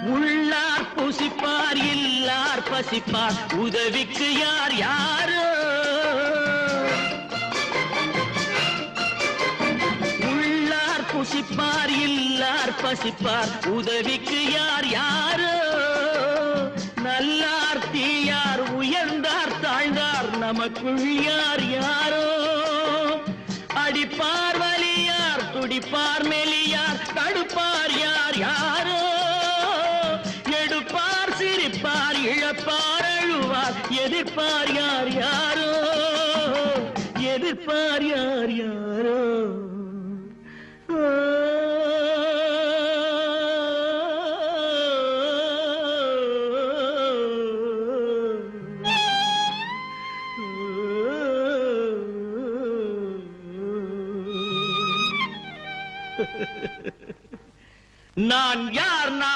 உள்ளார் புசிப்பார் இல்லார் பசிப்பார் உதவிக்கு யார் யாரோ உள்ளார் புசிப்பார் இல்லார் பசிப்பார் உதவிக்கு யார் யாரோ நல்லார் தீயார் உயர்ந்தார் தாழ்ந்தார் நமக்குள் யார் யாரோ அடிப்பார் வலியார் துடிப்பார் மெலியார் தடுப்பார் யார் யாரோ எடுப்பார் சிரிப்பார் இழப்பார் அழுவார் எதிர்ப்பார் யார் யாரோ எதிர்ப்பார் யார் யாரோ நான் யார் நான்